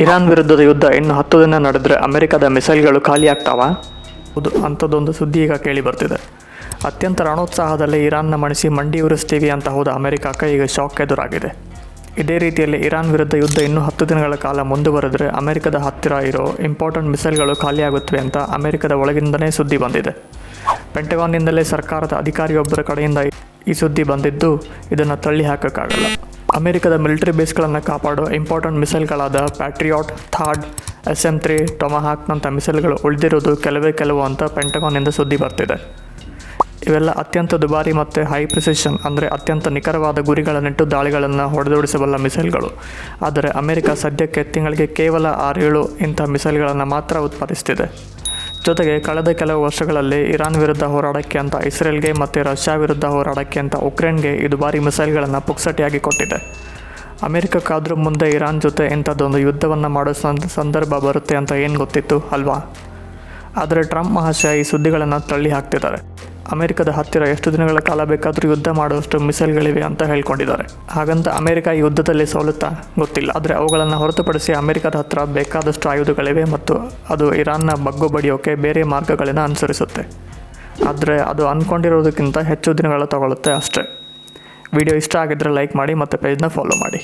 Iran ವಿರುದ್ಧದ ಯುದ್ಧ ಇನ್ನು 10 ದಿನ ನಡೆದರೆ ಅಮೆರಿಕದ ಮಿಸೈಲ್ಗಳು ಖಾಲಿ ಆಗ್ತಾವ? ಹೌದು, ಅಂಥದ್ದೊಂದು ಸುದ್ದಿ ಈಗ ಕೇಳಿ ಬರ್ತಿದೆ. ಅತ್ಯಂತ ರಣೋತ್ಸಾಹದಲ್ಲಿ ಇರಾನ್ನ ಮಣಿಸಿ ಮಂಡಿ ಉರಿಸ್ತೀವಿ ಅಂತ ಹೋದ ಅಮೆರಿಕಕ್ಕೆ ಈಗ ಶಾಕ್ ಎದುರಾಗಿದೆ. ಇದೇ ರೀತಿಯಲ್ಲಿ ಇರಾನ್ ವಿರುದ್ಧ ಯುದ್ಧ ಇನ್ನೂ 10 ದಿನಗಳ ಕಾಲ ಮುಂದುವರೆದರೆ ಅಮೆರಿಕದ ಹತ್ತಿರ ಇರೋ ಇಂಪಾರ್ಟೆಂಟ್ ಮಿಸೈಲ್ಗಳು ಖಾಲಿಯಾಗುತ್ತವೆ ಅಂತ ಅಮೆರಿಕದ ಒಳಗಿಂದಲೇ ಸುದ್ದಿ ಬಂದಿದೆ. ಪೆಂಟಗಾನ್ನಿಂದಲೇ ಸರ್ಕಾರದ ಅಧಿಕಾರಿಯೊಬ್ಬರ ಕಡೆಯಿಂದ ಈ ಸುದ್ದಿ ಬಂದಿದ್ದು ಇದನ್ನು ತಳ್ಳಿ ಹಾಕೋಕ್ಕಾಗಲ್ಲ. ಅಮೆರಿಕದ ಮಿಲಿಟರಿ ಬೇಸ್ಗಳನ್ನು ಕಾಪಾಡೋ ಇಂಪಾರ್ಟೆಂಟ್ ಮಿಸೈಲ್ಗಳಾದ ಪ್ಯಾಟ್ರಿಯಾಟ್, ಥಾಡ್, SM-3, ಟೊಮಹಾಕ್ನಂಥ ಮಿಸೈಲ್ಗಳು ಉಳಿದಿರೋದು ಕೆಲವು ಅಂತ ಪೆಂಟಗಾನ್ನಿಂದ ಸುದ್ದಿ ಬರ್ತಿದೆ. ಇವೆಲ್ಲ ಅತ್ಯಂತ ದುಬಾರಿ ಮತ್ತು ಹೈ ಪ್ರಿಸಿಷನ್ ಅಂದರೆ ಅತ್ಯಂತ ನಿಖರವಾದ ಗುರಿಗಳನ್ನಿಟ್ಟು ದಾಳಿಗಳನ್ನು ಹೊಡೆದೊಡಿಸಬಲ್ಲ ಮಿಸೈಲ್ಗಳು. ಆದರೆ ಅಮೆರಿಕ ಸದ್ಯಕ್ಕೆ ತಿಂಗಳಿಗೆ ಕೇವಲ 6-7 ಇಂಥ ಮಿಸೈಲ್ಗಳನ್ನು ಮಾತ್ರ ಉತ್ಪಾದಿಸ್ತಿದೆ. ಜೊತೆಗೆ ಕಳೆದ ಕೆಲವು ವರ್ಷಗಳಲ್ಲಿ ಇರಾನ್ ವಿರುದ್ಧ ಹೋರಾಡೋಕ್ಕೆ ಅಂತ ಇಸ್ರೇಲ್ಗೆ ಮತ್ತು ರಷ್ಯಾ ವಿರುದ್ಧ ಹೋರಾಡೋಕ್ಕೆ ಅಂತ ಉಕ್ರೇನ್ಗೆ ಈ ದುಬಾರಿ ಮಿಸೈಲ್ಗಳನ್ನು ಪುಕ್ಸಟೆಯಾಗಿ ಕೊಟ್ಟಿದೆ. ಅಮೆರಿಕಕ್ಕಾದರೂ ಮುಂದೆ ಇರಾನ್ ಜೊತೆ ಇಂಥದ್ದೊಂದು ಯುದ್ಧವನ್ನು ಮಾಡೋ ಸಂದರ್ಭ ಬರುತ್ತೆ ಅಂತ ಏನು ಗೊತ್ತಿತ್ತು ಅಲ್ವಾ? ಆದರೆ ಟ್ರಂಪ್ ಮಹಾಶಯ ಈ ಸುದ್ದಿಗಳನ್ನು ತಳ್ಳಿ ಹಾಕ್ತಿದ್ದಾರೆ. ಅಮೆರಿಕದ ಹತ್ತಿರ ಎಷ್ಟು ದಿನಗಳ ಕಾಲ ಬೇಕಾದರೂ ಯುದ್ಧ ಮಾಡುವಷ್ಟು ಮಿಸೈಲ್ಗಳಿವೆ ಅಂತ ಹೇಳ್ಕೊಂಡಿದ್ದಾರೆ. ಹಾಗಂತ ಅಮೆರಿಕ ಈ ಯುದ್ಧದಲ್ಲಿ ಸೋಲುತ್ತಾ ಗೊತ್ತಿಲ್ಲ. ಆದರೆ ಅವುಗಳನ್ನು ಹೊರತುಪಡಿಸಿ ಅಮೆರಿಕದ ಹತ್ತಿರ ಬೇಕಾದಷ್ಟು ಆಯುಧಗಳಿವೆ ಮತ್ತು ಅದು ಇರಾನ್ನ ಬಗ್ಗು ಬಡಿಯೋಕ್ಕೆ ಬೇರೆ ಮಾರ್ಗಗಳನ್ನು ಅನುಸರಿಸುತ್ತೆ. ಆದರೆ ಅದು ಅಂದ್ಕೊಂಡಿರೋದಕ್ಕಿಂತ ಹೆಚ್ಚು ದಿನಗಳು ತಗೊಳ್ಳುತ್ತೆ ಅಷ್ಟೇ. ವಿಡಿಯೋ ಇಷ್ಟ ಆಗಿದ್ದರೆ ಲೈಕ್ ಮಾಡಿ ಮತ್ತು ಪೇಜ್ನ ಫಾಲೋ ಮಾಡಿ.